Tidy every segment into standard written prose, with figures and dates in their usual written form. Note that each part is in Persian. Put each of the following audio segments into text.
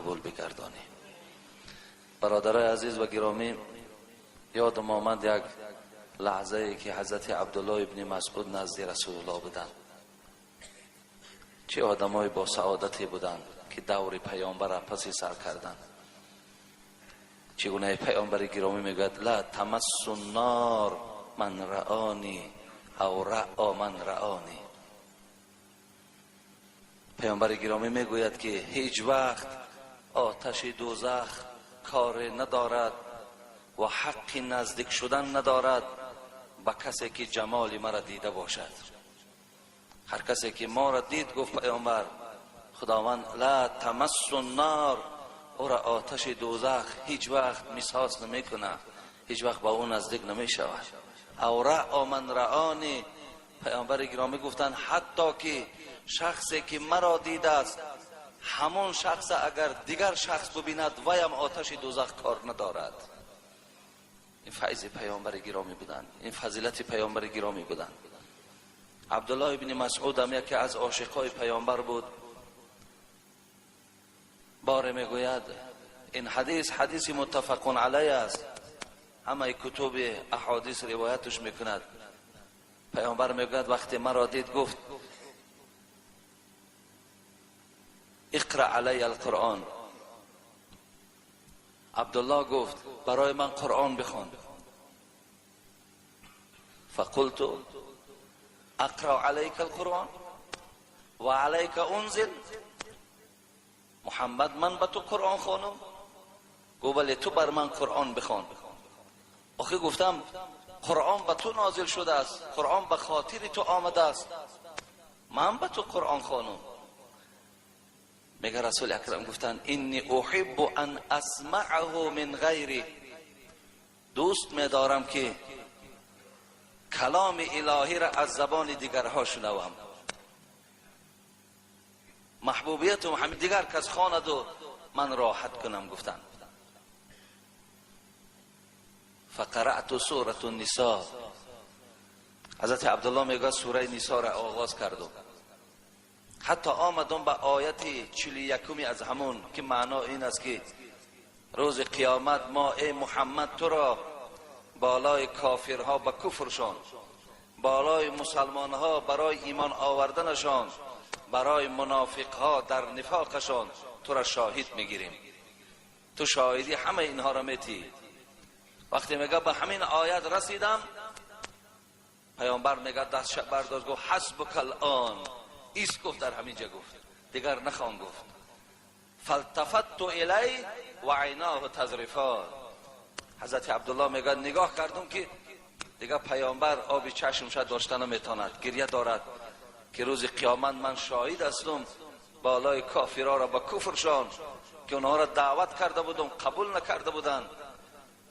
قبول بگردانی. برادرای عزیز و گرامی، یادم آمد یک لحظه ای که حضرت عبدالله ابن مسعود نزد رسول الله بودند. چه آدمای با سعادتی بودند که دور پیامبر را پس سر کردند. چگونه پیامبر گرامی میگوید لا تمس النار من رآنی او رأى من رآنی. پیامبر گرامی میگوید که هیچ وقت آتش دوزخ کار ندارد و حق نزدیک شدن ندارد به کسی که جمال مرا دیده باشد. هر کسی که ما را دید، گفت پیامبر خداوند لا تمس النار، او را آتش دوزخ هیچ وقت مساس نمی کنه، هیچ وقت با اون نزدیک نمی شود. او رأى من رآنی، پیامبر گرامی گفتند حتی که شخصی که مرا دیده است همون شخص اگر دیگر شخص ببیند ویم آتش دوزخ کار ندارد. این فیض پیامبر گرامی بودند، این فضیلت پیامبر گرامی بودند. عبدالله ابن مسعود هم یکی از عاشقای پیامبر بود. باره میگوید این حدیث متفق علیه است، همه کتب احادیث روایتش میکند. پیامبر میگوید وقتی مرا دید گفت اقرأ علی القرآن. عبدالله گفت برای من قرآن بخوان. فقلت اقرأ علیک القرآن و علیک انزل. محمد من به تو قرآن خوانم؟ گو بله تو بر من قرآن بخوان. آخه گفتم قرآن به تو نازل شده است، قرآن به خاطر تو آمده است، من به تو قرآن خوانم. میگه رسول اکرم گفتن انی احب ان اسمعه من غیری، دوست میدارم که کلام الهی را از زبان دیگرها شنوم. محبوبیت محمد دیگر کس خواند و من راحت کنم. گفتن فقرأت سورة النساء. حضرت عبدالله میگه سوره نساء را آغاز کردم، حتی آمدم به آیت 41 از همون که معنا این است که روز قیامت ما ای محمد تو را بالای کافرها به کفرشان، بالای مسلمانها برای ایمان آوردنشان، برای منافقها در نفاقشان تو را شاهد میگیریم. تو شاهدی همه اینها را میتی. وقتی میگه به همین آیت رسیدم، پیامبر میگه دست برداشت گفت حسبک الان، ایست گفت در همین جا گفت، دیگر نخوان گفت. فالتفت الی و عیناه تذرفان. حضرت عبدالله میگه نگاه کردم که دیگه پیامبر آب چشمش داشتن نمیتواند، گریه دارد که روز قیامت من شاهد هستم بالای کافرها را با کفرشان که اونها را دعوت کرده بودم قبول نکرده بودند،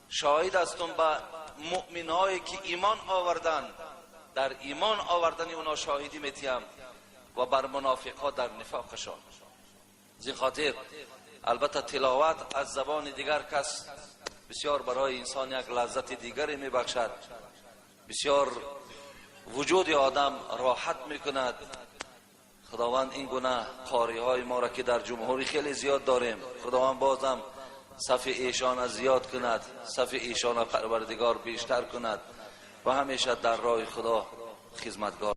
شاهد هستم با مؤمنهایی که ایمان آوردن، در ایمان آوردن اونها شاهدی میتیم و بر منافقها در نفاقشان. زین خاطر البته تلاوت از زبان دیگر کس بسیار برای انسان یک لذت دیگری میبخشد، بسیار وجود آدم راحت میکند. خداوند این گونه قاری های ما را که در جمهوری خیلی زیاد داریم، خداوند بازم صف ایشان را زیاد کند، صف ایشان را پروردگار بیشتر کند و همیشه در راه خدا خدمتگار